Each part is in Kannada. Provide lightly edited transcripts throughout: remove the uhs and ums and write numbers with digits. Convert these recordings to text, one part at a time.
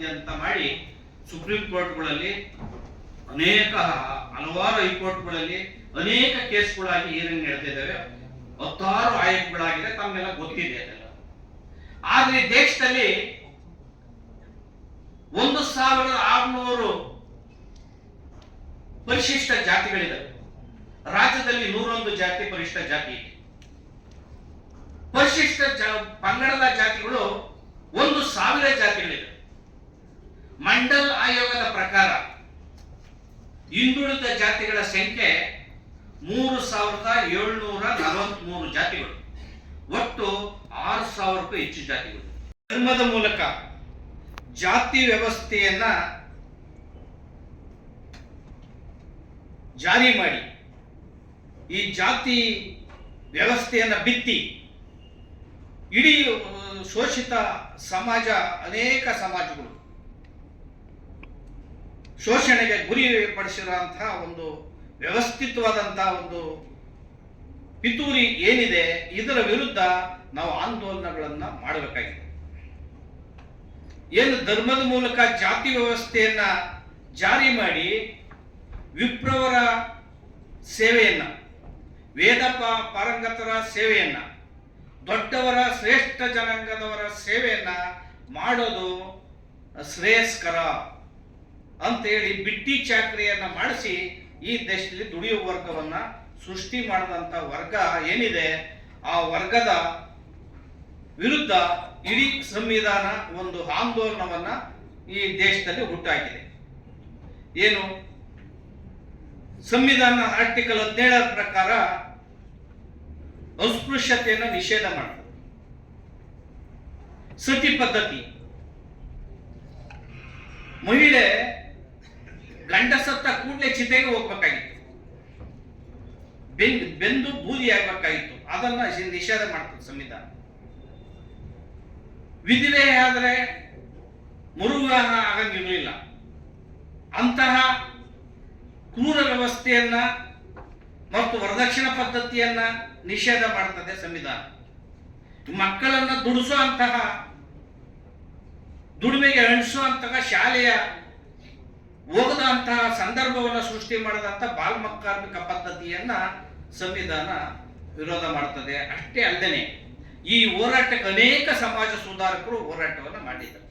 ದೇಶದಾದ್ಯಂತ ಮಾಡಿ ಸುಪ್ರೀಂ ಕೋರ್ಟ್ಗಳಲ್ಲಿ ಹಲವಾರು ಹೈಕೋರ್ಟ್ಗಳಲ್ಲಿ ಅನೇಕ ಕೇಸ್ಗಳಾಗಿ ಹೀರಿಂಗ್ ನಡೆದಿದ್ದಾವೆ. 16 ಆಯೋಗಗಳಾಗಿದೆ, ತಮ್ಮೆಲ್ಲ ಗೊತ್ತಿದೆ ಅದೆಲ್ಲ. ಆದ್ರೆ ದೇಶದಲ್ಲಿ 1600 ಪರಿಶಿಷ್ಟ ಜಾತಿಗಳಿದ್ದಾವೆ. ರಾಜ್ಯದಲ್ಲಿ 101 ಜಾತಿ ಪರಿಶಿಷ್ಟ ಜಾತಿ ಇದೆ. ಪರಿಶಿಷ್ಟ ಪಂಗಡದ ಜಾತಿಗಳು 1000 ಜಾತಿಗಳಿವೆ. ಮಂಡಲ್ ಆಯೋಗದ ಪ್ರಕಾರ ಹಿಂದುಳಿದ ಜಾತಿಗಳ ಸಂಖ್ಯೆ 3743 ಜಾತಿಗಳು, ಒಟ್ಟು 6000ಕ್ಕೂ ಹೆಚ್ಚು ಜಾತಿಗಳು. ಧರ್ಮದ ಮೂಲಕ ಜಾತಿ ವ್ಯವಸ್ಥೆಯನ್ನ ಜಾರಿ ಮಾಡಿ ಈ ಜಾತಿ ವ್ಯವಸ್ಥೆಯನ್ನ ಬಿತ್ತಿ ಇಡೀ ಶೋಷಿತ ಸಮಾಜ, ಅನೇಕ ಸಮಾಜಗಳು ಶೋಷಣೆಗೆ ಗುರಿಪಡಿಸಿರುವಂತಹ ಒಂದು ವ್ಯವಸ್ಥಿತವಾದಂತಹ ಒಂದು ಪಿತೂರಿ ಏನಿದೆ, ಇದರ ವಿರುದ್ಧ ನಾವು ಆಂದೋಲನಗಳನ್ನ ಮಾಡಬೇಕಾಗಿದೆ. ಏನು ಧರ್ಮದ ಮೂಲಕ ಜಾತಿ ವ್ಯವಸ್ಥೆಯನ್ನ ಜಾರಿ ಮಾಡಿ ವಿಪ್ರವರ ಸೇವೆಯನ್ನ, ವೇದ ಪಾರಂಗತರ ಸೇವೆಯನ್ನ, ದೊಡ್ಡವರ ಶ್ರೇಷ್ಠ ಜನಾಂಗದವರ ಸೇವೆಯನ್ನ ಮಾಡೋದು ಶ್ರೇಯಸ್ಕರ ಅಂತೇಳಿ ಬಿಟ್ಟಿ ಚಾಕ್ರಿಯನ್ನ ಮಾಡಿಸಿ ಈ ದೇಶದಲ್ಲಿ ದುಡಿಯುವ ವರ್ಗವನ್ನ ಸೃಷ್ಟಿ ಮಾಡಿದಂತ ವರ್ಗ ಏನಿದೆ, ಆ ವರ್ಗದ ವಿರುದ್ಧ ಇಡೀ ಸಂವಿಧಾನ ಒಂದು ಆಂದೋಲನವನ್ನ ಈ ದೇಶದಲ್ಲಿ ಹುಟ್ಟಾಕಿದೆ. ಏನು ಸಂವಿಧಾನ ಆರ್ಟಿಕಲ್ 17 ಪ್ರಕಾರ ಅಸ್ಪೃಶ್ಯತೆಯನ್ನು ನಿಷೇಧ ಮಾಡ್ತದೆ. ಸತಿ ಪದ್ಧತಿ, ಮಹಿಳೆ ಗಂಡ ಸತ್ತ ಕೂಡಲೇ ಚಿತೆಗೆ ಹೋಗ್ಬೇಕಾಗಿತ್ತು, ಬೆಂದು ಬೂದಿ ಆಗ್ಬೇಕಾಗಿತ್ತು, ಅದನ್ನ ನಿಷೇಧ ಮಾಡ್ತದೆ ಸಂವಿಧಾನ. ವಿಧವೆ ಆದ್ರೆ ಮರುವಿವಾಹ ಆಗಂಗಿರಲಿಲ್ಲ. ಅಂತಹ ಕ್ರೂರ ವ್ಯವಸ್ಥೆಯನ್ನ ಮತ್ತು ವರದಕ್ಷಿಣಾ ಪದ್ಧತಿಯನ್ನ ನಿಷೇಧ ಮಾಡ್ತದೆ ಸಂವಿಧಾನ. ಮಕ್ಕಳನ್ನ ದುಡಿಸುವಂತಹ, ದುಡಿಮೆಗೆ ಅಣಿಸುವಂತಹ ಶಾಲೆಯ ಹೋಗದಂತಹ ಸಂದರ್ಭವನ್ನು ಸೃಷ್ಟಿ ಮಾಡದಂತ ಬಾಲ್ಮ ಕಾರ್ಮಿಕ ಪದ್ಧತಿಯನ್ನ ಸಂವಿಧಾನ ವಿರೋಧ ಮಾಡ್ತದೆ. ಅಷ್ಟೇ ಅಲ್ಲದೆ ಈ ಹೋರಾಟಕ್ಕೆ ಅನೇಕ ಸಮಾಜ ಸುಧಾರಕರು ಹೋರಾಟವನ್ನು ಮಾಡಿದ್ದಾರೆ.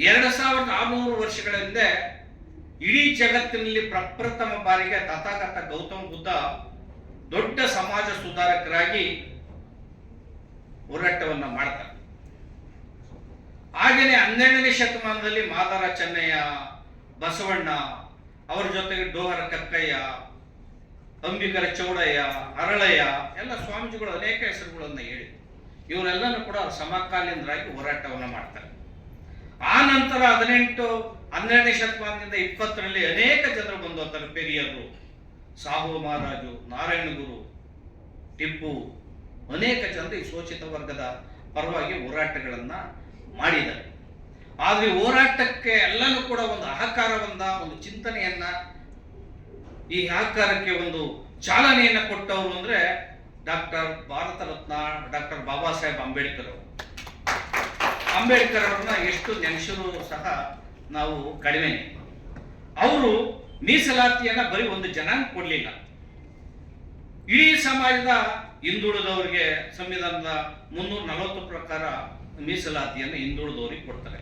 2600 ವರ್ಷಗಳ ಹಿಂದೆ ಇಡೀ ಜಗತ್ತಿನಲ್ಲಿ ಪ್ರಪ್ರಥಮ ಬಾರಿಗೆ ತಥಾಗತ ಗೌತಮ ಬುದ್ಧ ದೊಡ್ಡ ಸಮಾಜ ಸುಧಾರಕರಾಗಿ ಹೋರಾಟವನ್ನ ಮಾಡ್ತಾರೆ. ಹಾಗೆಯೇ 12ನೇ ಶತಮಾನದಲ್ಲಿ ಮಾದಾರ ಚೆನ್ನಯ್ಯ, ಬಸವಣ್ಣ, ಅವರ ಜೊತೆಗೆ ಡೋಹರ ಕಕ್ಕಯ್ಯ, ಅಂಬಿಗರ ಚೌಡಯ್ಯ, ಅರಳಯ್ಯ ಎಲ್ಲ ಸ್ವಾಮೀಜಿಗಳು ಅನೇಕ ಹೆಸರುಗಳನ್ನು ಹೇಳಿದರು. ಇವರೆಲ್ಲನೂ ಕೂಡ ಸಮಕಾಲೀನರಾಗಿ ಹೋರಾಟವನ್ನು ಮಾಡ್ತಾರೆ. ಆ ನಂತರ 12ನೇ ಶತಮಾನದಿಂದ 20ರಲ್ಲಿ ಅನೇಕ ಜನರು ಬಂದು ಹೋಗ್ತಾರೆ. ಪೆರಿಯರು, ಸಾಹು ಮಹಾರಾಜು, ನಾರಾಯಣಗುರು, ಟಿಪ್ಪು, ಅನೇಕ ಜನರು ಈ ಶೋಷಿತ ವರ್ಗದ ಪರವಾಗಿ ಹೋರಾಟಗಳನ್ನ ಮಾಡಿದ್ದಾರೆ. ಆದ್ರೆ ಹೋರಾಟಕ್ಕೆ ಎಲ್ಲನೂ ಕೂಡ ಒಂದು ಅಹಕಾರವನ್ನ, ಒಂದು ಚಿಂತನೆಯನ್ನ, ಈ ಅಹಕಾರಕ್ಕೆ ಒಂದು ಚಾಲನೆಯನ್ನ ಕೊಟ್ಟವರು ಅಂದ್ರೆ ಭಾರತ ರತ್ನ ಡಾಕ್ಟರ್ ಬಾಬಾ ಸಾಹೇಬ್ ಅಂಬೇಡ್ಕರ್ ಅವರು. ಅಂಬೇಡ್ಕರ್ ಅವ್ರನ್ನ ಎಷ್ಟು ನೆನೆಸಿದ್ರು ಸಹ ನಾವು ಕಡಿಮೆ. ಅವರು ಮೀಸಲಾತಿಯನ್ನ ಬರೀ ಒಂದು ಜನಾಂಗ ಕೊಡ್ಲಿಲ್ಲ, ಇಡೀ ಸಮಾಜದ ಹಿಂದುಳಿದವರಿಗೆ ಸಂವಿಧಾನದ 340 ಪ್ರಕಾರ ಮೀಸಲಾತಿಯನ್ನು ಹಿಂದುಳಿದವರಿಗೆ ಕೊಡ್ತಾರೆ.